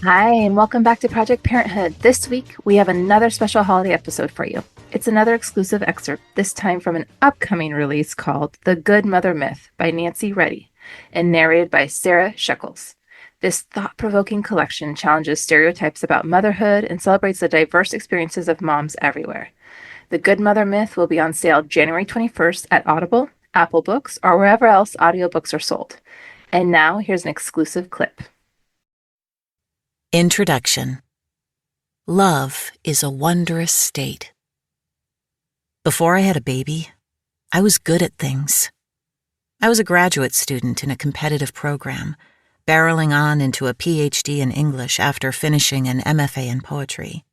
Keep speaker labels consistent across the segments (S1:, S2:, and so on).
S1: Hi, and welcome back to Project Parenthood. This week, we have another special holiday episode for you. It's another exclusive excerpt, this time from an upcoming release called The Good Mother Myth by Nancy Reddy and narrated by Sarah Shekels. This thought-provoking collection challenges stereotypes about motherhood and celebrates the diverse experiences of moms everywhere. The Good Mother Myth will be on sale January 21st at Audible, Apple Books, or wherever else audiobooks are sold. And now, here's an exclusive clip.
S2: Introduction. Love is a wondrous state. Before I had a baby, I was good at things. I was a graduate student in a competitive program, barreling on into a PhD in English after finishing an MFA in poetry.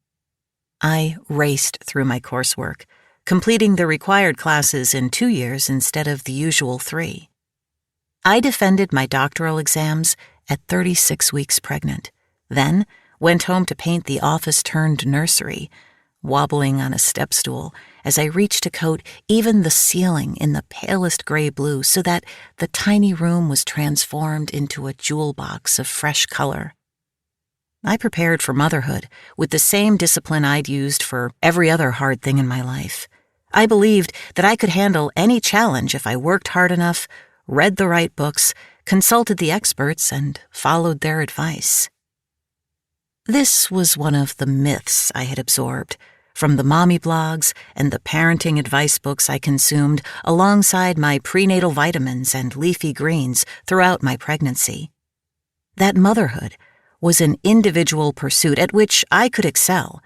S2: I raced through my coursework, completing the required classes in 2 years instead of the usual 3. I defended my doctoral exams at 36 weeks pregnant. Then went home to paint the office-turned-nursery, wobbling on a step stool as I reached to coat even the ceiling in the palest gray blue so that the tiny room was transformed into a jewel box of fresh color. I prepared for motherhood with the same discipline I'd used for every other hard thing in my life. I believed that I could handle any challenge if I worked hard enough, read the right books, consulted the experts, and followed their advice. This was one of the myths I had absorbed from the mommy blogs and the parenting advice books I consumed alongside my prenatal vitamins and leafy greens throughout my pregnancy. That motherhood was an individual pursuit at which I could excel,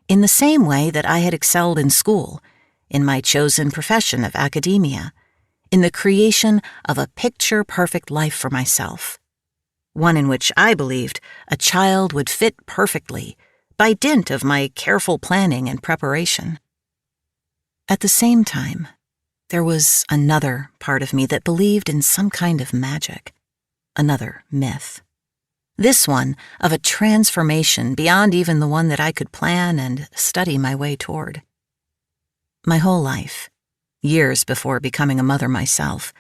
S2: in the same way that I had excelled in school, in my chosen profession of academia, in the creation of a picture-perfect life for myself. One in which I believed a child would fit perfectly by dint of my careful planning and preparation. At the same time, there was another part of me that believed in some kind of magic, another myth. This one of a transformation beyond even the one that I could plan and study my way toward. My whole life, years before becoming a mother myself,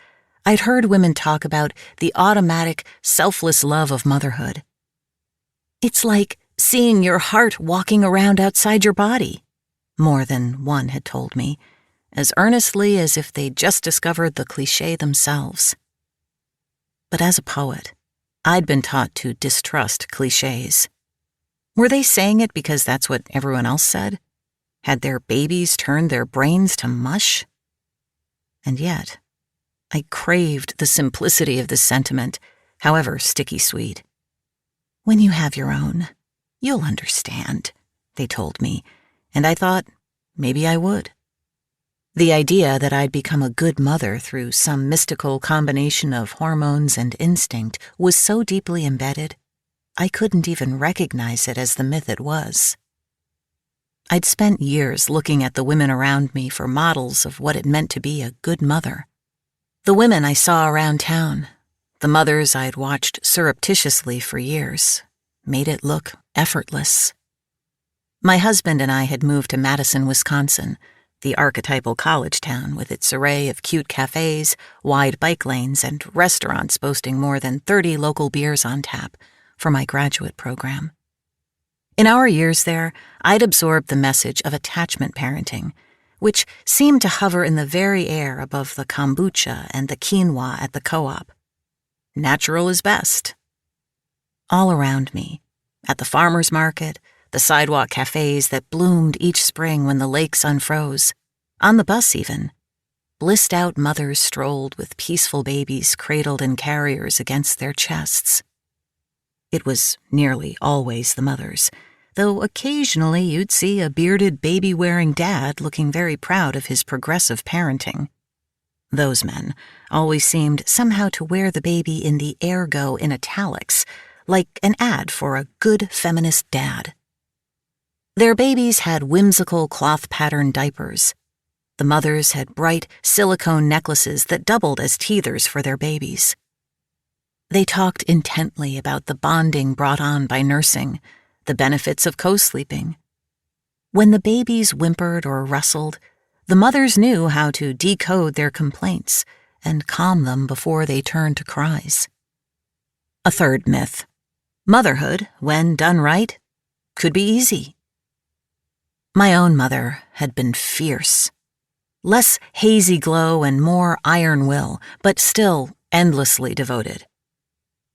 S2: I'd heard women talk about the automatic, selfless love of motherhood. It's like seeing your heart walking around outside your body, more than one had told me, as earnestly as if they'd just discovered the cliché themselves. But as a poet, I'd been taught to distrust clichés. Were they saying it because that's what everyone else said? Had their babies turned their brains to mush? And yet, I craved the simplicity of this sentiment, however sticky sweet. When you have your own, you'll understand, they told me, and I thought maybe I would. The idea that I'd become a good mother through some mystical combination of hormones and instinct was so deeply embedded, I couldn't even recognize it as the myth it was. I'd spent years looking at the women around me for models of what it meant to be a good mother. The women I saw around town, the mothers I'd watched surreptitiously for years, made it look effortless. My husband and I had moved to Madison, Wisconsin, the archetypal college town with its array of cute cafes, wide bike lanes, and restaurants boasting more than 30 local beers on tap, for my graduate program. In our years there, I'd absorbed the message of attachment parenting, which seemed to hover in the very air above the kombucha and the quinoa at the co-op. Natural is best. All around me, at the farmer's market, the sidewalk cafes that bloomed each spring when the lakes unfroze, on the bus even, blissed-out mothers strolled with peaceful babies cradled in carriers against their chests. It was nearly always the mothers, though occasionally you'd see a bearded baby-wearing dad looking very proud of his progressive parenting. Those men always seemed somehow to wear the baby in the ergo in italics, like an ad for a good feminist dad. Their babies had whimsical cloth-patterned diapers. The mothers had bright silicone necklaces that doubled as teethers for their babies. They talked intently about the bonding brought on by nursing, the benefits of co-sleeping. When the babies whimpered or rustled, the mothers knew how to decode their complaints and calm them before they turned to cries. A third myth. Motherhood, when done right, could be easy. My own mother had been fierce. Less hazy glow and more iron will, but still endlessly devoted.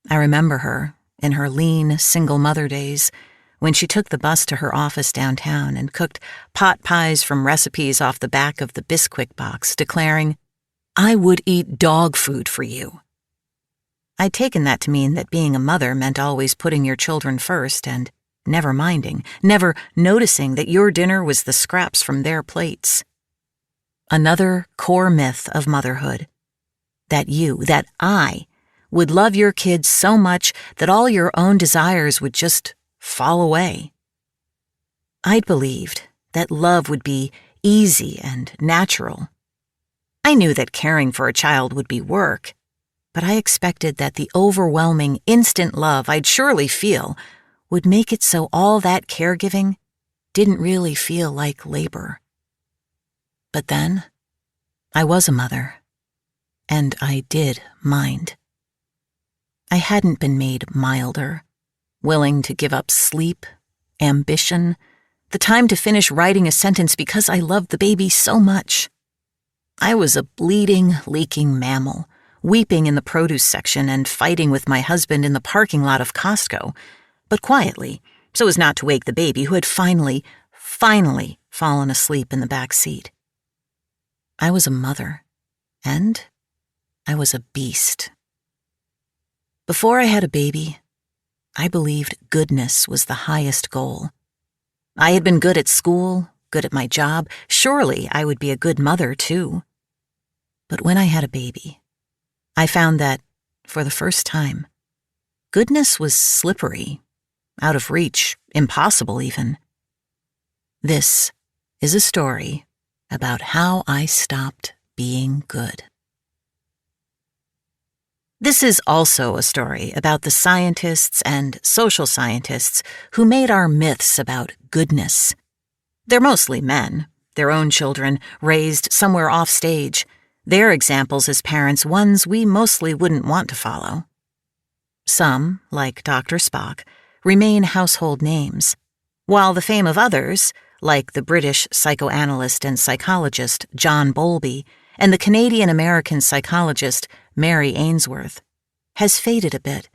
S2: I remember her, in her lean, single mother days, when she took the bus to her office downtown and cooked pot pies from recipes off the back of the Bisquick box, declaring, "I would eat dog food for you." I'd taken that to mean that being a mother meant always putting your children first and never minding, never noticing that your dinner was the scraps from their plates. Another core myth of motherhood, that I, would love your kids so much that all your own desires would just fall away. I'd believed that love would be easy and natural. I knew that caring for a child would be work, but I expected that the overwhelming instant love I'd surely feel would make it so all that caregiving didn't really feel like labor. But then, I was a mother, and I did mind. I hadn't been made milder, willing to give up sleep, ambition, the time to finish writing a sentence because I loved the baby so much. I was a bleeding, leaking mammal, weeping in the produce section and fighting with my husband in the parking lot of Costco, but quietly, so as not to wake the baby who had finally fallen asleep in the back seat. I was a mother, and I was a beast. Before I had a baby, I believed goodness was the highest goal. I had been good at school, good at my job. Surely I would be a good mother, too. But when I had a baby, I found that, for the first time, goodness was slippery, out of reach, impossible even. This is a story about how I stopped being good. This is also a story about the scientists and social scientists who made our myths about goodness. They're mostly men, their own children, raised somewhere off stage, their examples as parents ones we mostly wouldn't want to follow. Some, like Dr. Spock, remain household names, while the fame of others, like the British psychoanalyst and psychologist John Bowlby and the Canadian-American psychologist Mary Ainsworth, has faded a bit,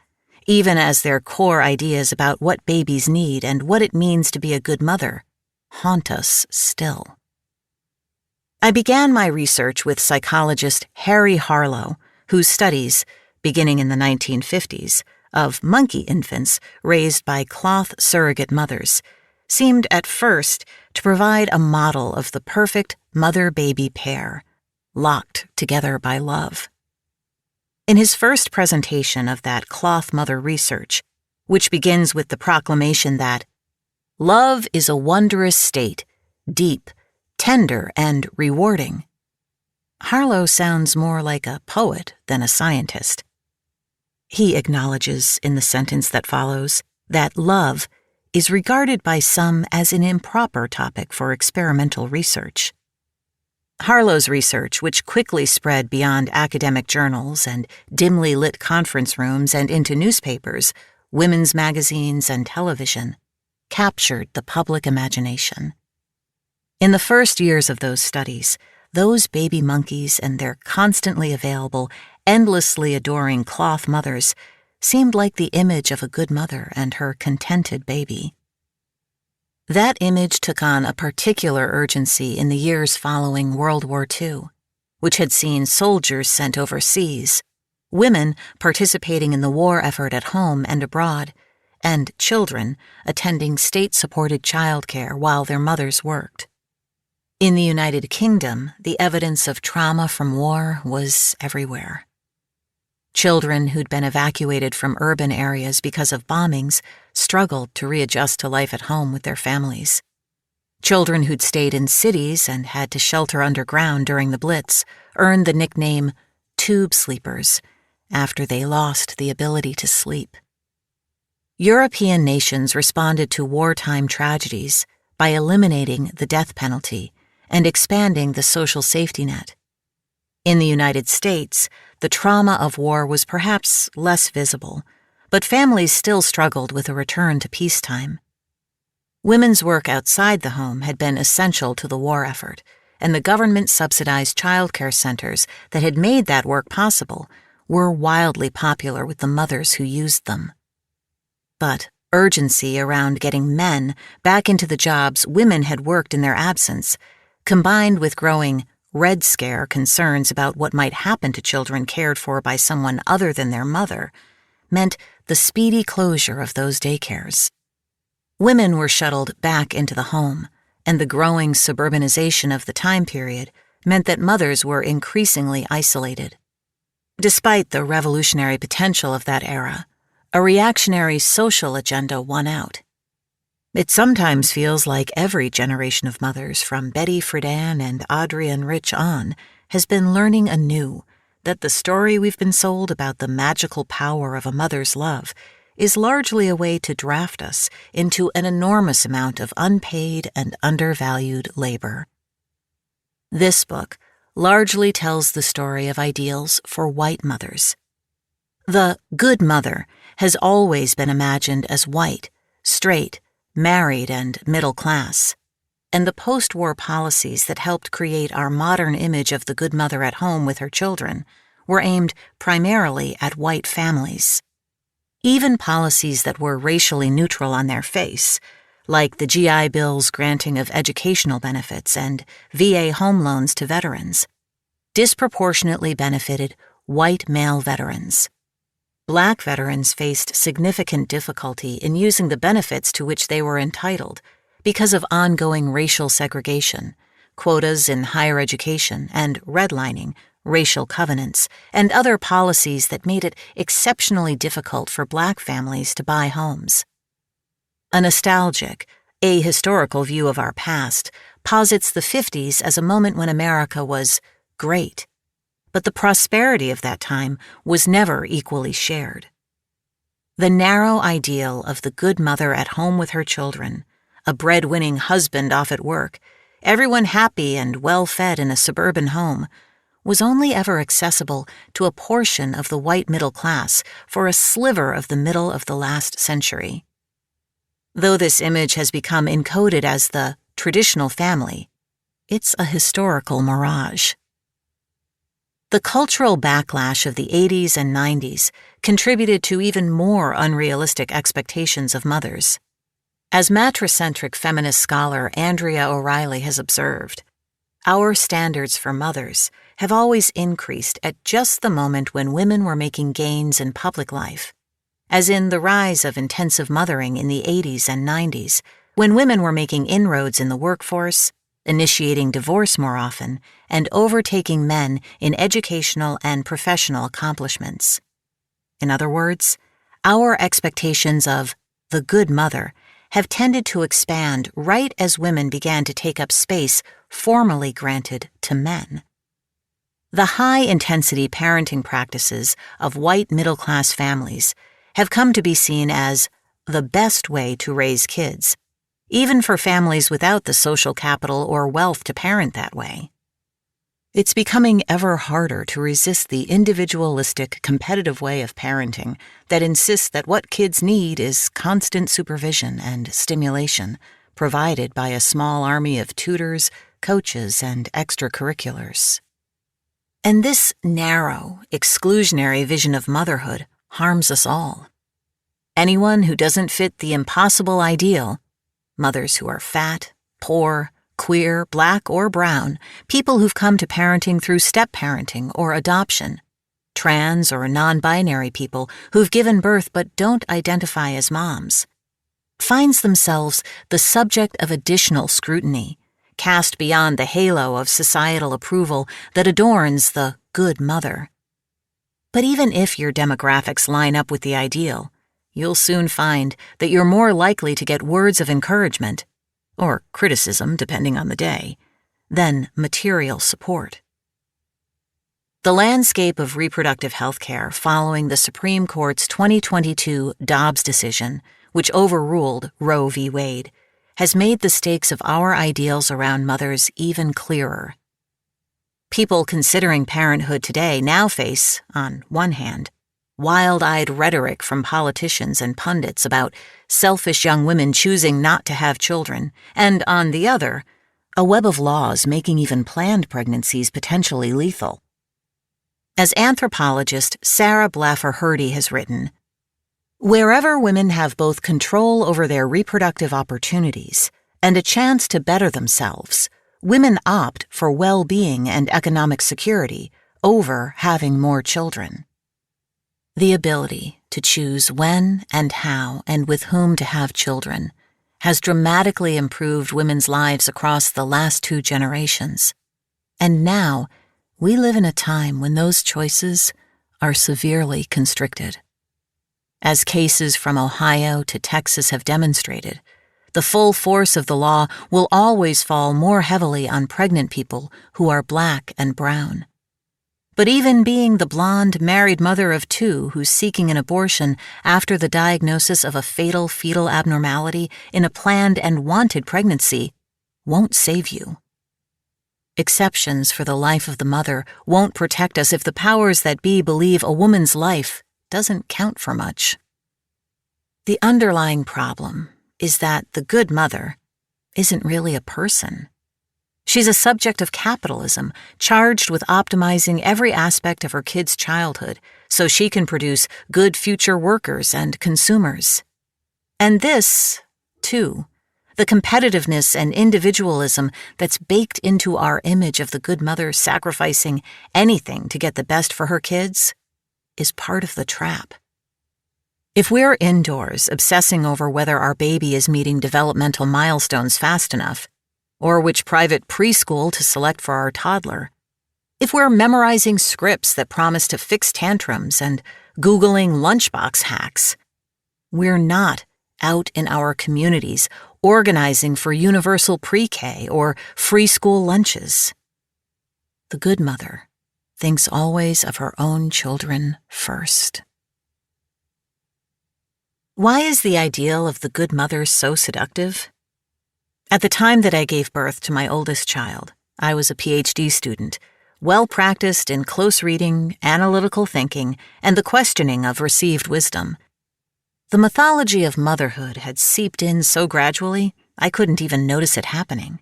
S2: even as their core ideas about what babies need and what it means to be a good mother haunt us still. I began my research with psychologist Harry Harlow, whose studies, beginning in the 1950s, of monkey infants raised by cloth surrogate mothers, seemed at first to provide a model of the perfect mother-baby pair, locked together by love. In his first presentation of that cloth mother research, which begins with the proclamation that love is a wondrous state, deep, tender, and rewarding, Harlow sounds more like a poet than a scientist. He acknowledges in the sentence that follows that love is regarded by some as an improper topic for experimental research. Harlow's research, which quickly spread beyond academic journals and dimly lit conference rooms and into newspapers, women's magazines, and television, captured the public imagination. In the first years of those studies, those baby monkeys and their constantly available, endlessly adoring cloth mothers seemed like the image of a good mother and her contented baby. That image took on a particular urgency in the years following World War II, which had seen soldiers sent overseas, women participating in the war effort at home and abroad, and children attending state-supported childcare while their mothers worked. In the United Kingdom, the evidence of trauma from war was everywhere. Children who'd been evacuated from urban areas because of bombings struggled to readjust to life at home with their families. Children who'd stayed in cities and had to shelter underground during the Blitz earned the nickname tube sleepers after they lost the ability to sleep. European nations responded to wartime tragedies by eliminating the death penalty and expanding the social safety net. In the United States, the trauma of war was perhaps less visible, but families still struggled with a return to peacetime. Women's work outside the home had been essential to the war effort, and the government-subsidized childcare centers that had made that work possible were wildly popular with the mothers who used them. But urgency around getting men back into the jobs women had worked in their absence, combined with growing Red Scare concerns about what might happen to children cared for by someone other than their mother, meant the speedy closure of those daycares. Women were shuttled back into the home, and the growing suburbanization of the time period meant that mothers were increasingly isolated. Despite the revolutionary potential of that era, a reactionary social agenda won out. It sometimes feels like every generation of mothers, from Betty Friedan and Adrienne Rich on, has been learning anew that the story we've been sold about the magical power of a mother's love is largely a way to draft us into an enormous amount of unpaid and undervalued labor. This book largely tells the story of ideals for white mothers. The good mother has always been imagined as white, straight, married, and middle class, and the post-war policies that helped create our modern image of the good mother at home with her children were aimed primarily at white families. Even policies that were racially neutral on their face, like the GI Bill's granting of educational benefits and VA home loans to veterans, disproportionately benefited white male veterans. Black veterans faced significant difficulty in using the benefits to which they were entitled because of ongoing racial segregation, quotas in higher education, and redlining, racial covenants, and other policies that made it exceptionally difficult for Black families to buy homes. A nostalgic, ahistorical view of our past posits the 50s as a moment when America was great, but the prosperity of that time was never equally shared. The narrow ideal of the good mother at home with her children, a breadwinning husband off at work, everyone happy and well-fed in a suburban home, was only ever accessible to a portion of the white middle class for a sliver of the middle of the last century. Though this image has become encoded as the traditional family, it's a historical mirage. The cultural backlash of the 80s and 90s contributed to even more unrealistic expectations of mothers. As mattress-centric feminist scholar Andrea O'Reilly has observed, our standards for mothers have always increased at just the moment when women were making gains in public life, as in the rise of intensive mothering in the 80s and 90s, when women were making inroads in the workforce, initiating divorce more often, and overtaking men in educational and professional accomplishments. In other words, our expectations of the good mother have tended to expand right as women began to take up space formerly granted to men. The high-intensity parenting practices of white middle-class families have come to be seen as the best way to raise kids, even for families without the social capital or wealth to parent that way. It's becoming ever harder to resist the individualistic, competitive way of parenting that insists that what kids need is constant supervision and stimulation, provided by a small army of tutors, coaches, and extracurriculars. And this narrow, exclusionary vision of motherhood harms us all. Anyone who doesn't fit the impossible ideal, mothers who are fat, poor, queer, Black or brown, people who've come to parenting through step-parenting or adoption, trans or non-binary people who've given birth but don't identify as moms, finds themselves the subject of additional scrutiny, cast beyond the halo of societal approval that adorns the good mother. But even if your demographics line up with the ideal, you'll soon find that you're more likely to get words of encouragement, or criticism depending on the day, than material support. The landscape of reproductive health care following the Supreme Court's 2022 Dobbs decision, which overruled Roe v. Wade, has made the stakes of our ideals around mothers even clearer. People considering parenthood today now face, on one hand, wild-eyed rhetoric from politicians and pundits about selfish young women choosing not to have children, and on the other, a web of laws making even planned pregnancies potentially lethal. As anthropologist Sarah Blaffer-Hrdy has written, wherever women have both control over their reproductive opportunities and a chance to better themselves, women opt for well-being and economic security over having more children. The ability to choose when and how and with whom to have children has dramatically improved women's lives across the last 2 generations. And now, we live in a time when those choices are severely constricted. As cases from Ohio to Texas have demonstrated, the full force of the law will always fall more heavily on pregnant people who are Black and brown. But even being the blonde married mother of 2 who's seeking an abortion after the diagnosis of a fatal fetal abnormality in a planned and wanted pregnancy won't save you. Exceptions for the life of the mother won't protect us if the powers that be believe a woman's life doesn't count for much. The underlying problem is that the good mother isn't really a person. She's a subject of capitalism, charged with optimizing every aspect of her kid's childhood so she can produce good future workers and consumers. And this, too, the competitiveness and individualism that's baked into our image of the good mother sacrificing anything to get the best for her kids, is part of the trap. If we're indoors obsessing over whether our baby is meeting developmental milestones fast enough, or which private preschool to select for our toddler, if we're memorizing scripts that promise to fix tantrums and Googling lunchbox hacks, we're not out in our communities organizing for universal pre-K or free school lunches. The good mother thinks always of her own children first. Why is the ideal of the good mother so seductive? At the time that I gave birth to my oldest child, I was a PhD student, well-practiced in close reading, analytical thinking, and the questioning of received wisdom. The mythology of motherhood had seeped in so gradually, I couldn't even notice it happening.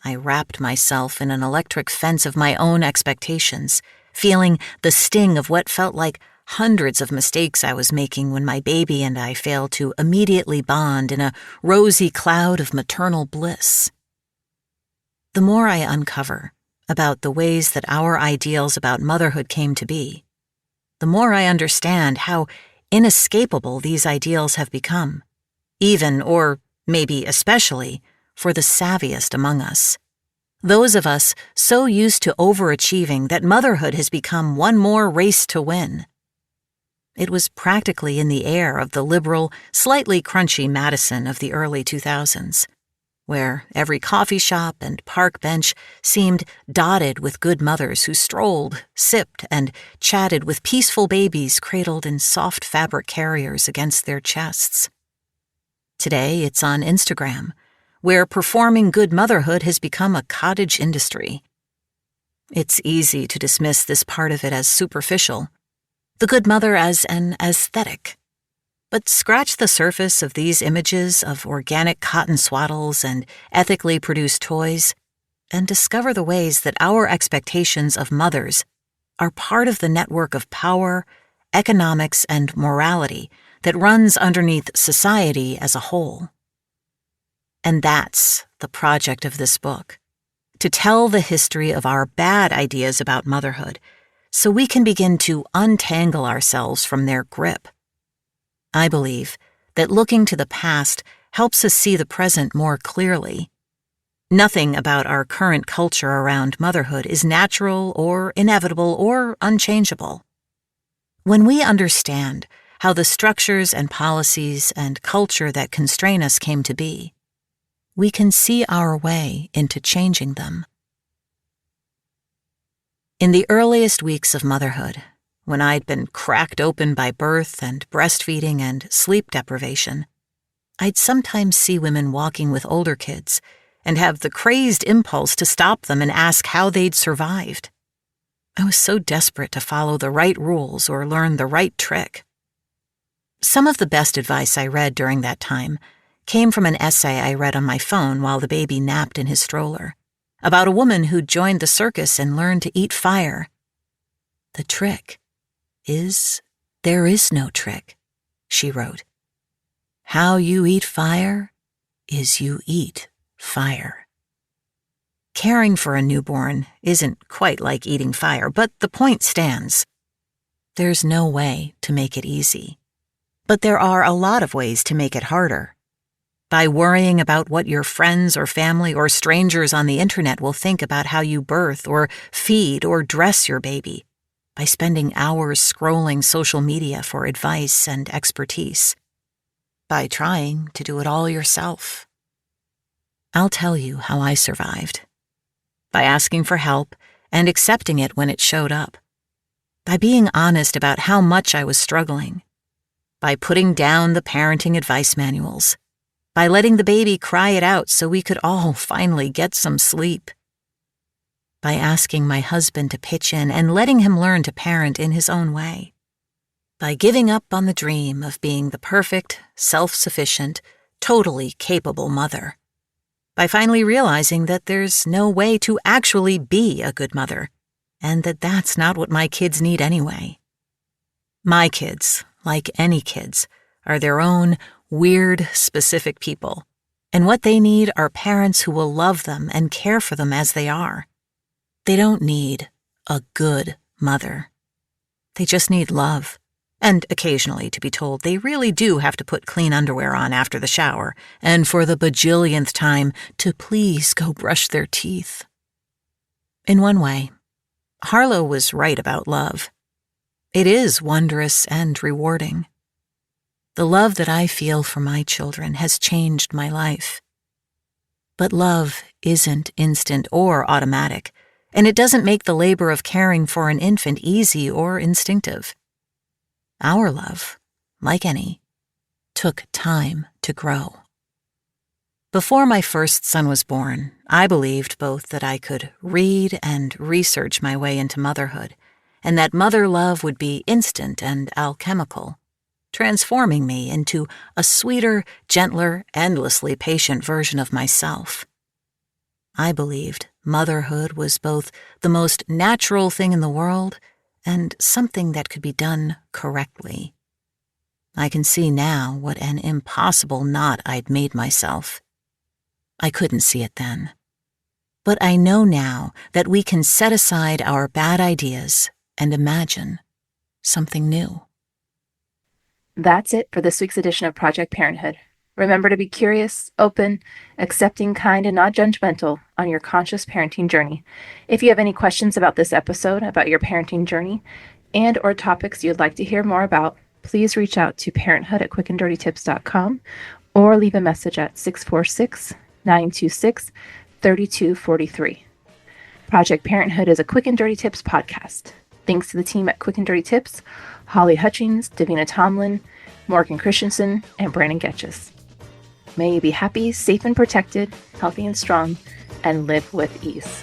S2: I wrapped myself in an electric fence of my own expectations, feeling the sting of what felt like hundreds of mistakes I was making when my baby and I failed to immediately bond in a rosy cloud of maternal bliss. The more I uncover about the ways that our ideals about motherhood came to be, the more I understand how inescapable these ideals have become, even, or maybe especially, for the savviest among us. Those of us so used to overachieving that motherhood has become one more race to win. It was practically in the air of the liberal, slightly crunchy Madison of the early 2000s, where every coffee shop and park bench seemed dotted with good mothers who strolled, sipped, and chatted with peaceful babies cradled in soft fabric carriers against their chests. Today it's on Instagram, where performing good motherhood has become a cottage industry. It's easy to dismiss this part of it as superficial, the good mother as an aesthetic. But scratch the surface of these images of organic cotton swaddles and ethically produced toys, and discover the ways that our expectations of mothers are part of the network of power, economics, and morality that runs underneath society as a whole. And that's the project of this book, to tell the history of our bad ideas about motherhood, so we can begin to untangle ourselves from their grip. I believe that looking to the past helps us see the present more clearly. Nothing about our current culture around motherhood is natural or inevitable or unchangeable. When we understand how the structures and policies and culture that constrain us came to be, we can see our way into changing them. In the earliest weeks of motherhood, when I'd been cracked open by birth and breastfeeding and sleep deprivation, I'd sometimes see women walking with older kids and have the crazed impulse to stop them and ask how they'd survived. I was so desperate to follow the right rules or learn the right trick. Some of the best advice I read during that time came from an essay I read on my phone while the baby napped in his stroller, about a woman who joined the circus and learned to eat fire. The trick is there is no trick, she wrote. How you eat fire is you eat fire. Caring for a newborn isn't quite like eating fire, but the point stands. There's no way to make it easy. But there are a lot of ways to make it harder. By worrying about what your friends or family or strangers on the internet will think about how you birth or feed or dress your baby. By spending hours scrolling social media for advice and expertise. By trying to do it all yourself. I'll tell you how I survived. By asking for help and accepting it when it showed up. By being honest about how much I was struggling. By putting down the parenting advice manuals. By letting the baby cry it out so we could all finally get some sleep. By asking my husband to pitch in and letting him learn to parent in his own way. By giving up on the dream of being the perfect, self-sufficient, totally capable mother. By finally realizing that there's no way to actually be a good mother, and that that's not what my kids need anyway. My kids, like any kids, are their own weird, specific people, and what they need are parents who will love them and care for them as they are. They don't need a good mother. They just need love. And occasionally to be told they really do have to put clean underwear on after the shower, and for the bajillionth time, to please go brush their teeth. In one way, Harlow was right about love. It is wondrous and rewarding. The love that I feel for my children has changed my life. But love isn't instant or automatic, and it doesn't make the labor of caring for an infant easy or instinctive. Our love, like any, took time to grow. Before my first son was born, I believed both that I could read and research my way into motherhood, and that mother love would be instant and alchemical, transforming me into a sweeter, gentler, endlessly patient version of myself. I believed motherhood was both the most natural thing in the world and something that could be done correctly. I can see now what an impossible knot I'd made myself. I couldn't see it then. But I know now that we can set aside our bad ideas and imagine something new.
S1: That's it for this week's edition of Project Parenthood. Remember to be curious, open, accepting, kind, and not judgmental on your conscious parenting journey. If you have any questions about this episode, about your parenting journey, and or topics you'd like to hear more about, please reach out to parenthood@quickanddirtytips.com or leave a message at 646-926-3243. Project Parenthood is a Quick and Dirty Tips podcast. Thanks to the team at Quick and Dirty Tips, Holly Hutchings, Davina Tomlin, Morgan Christensen, and Brandon Getches. May you be happy, safe and protected, healthy and strong, and live with ease.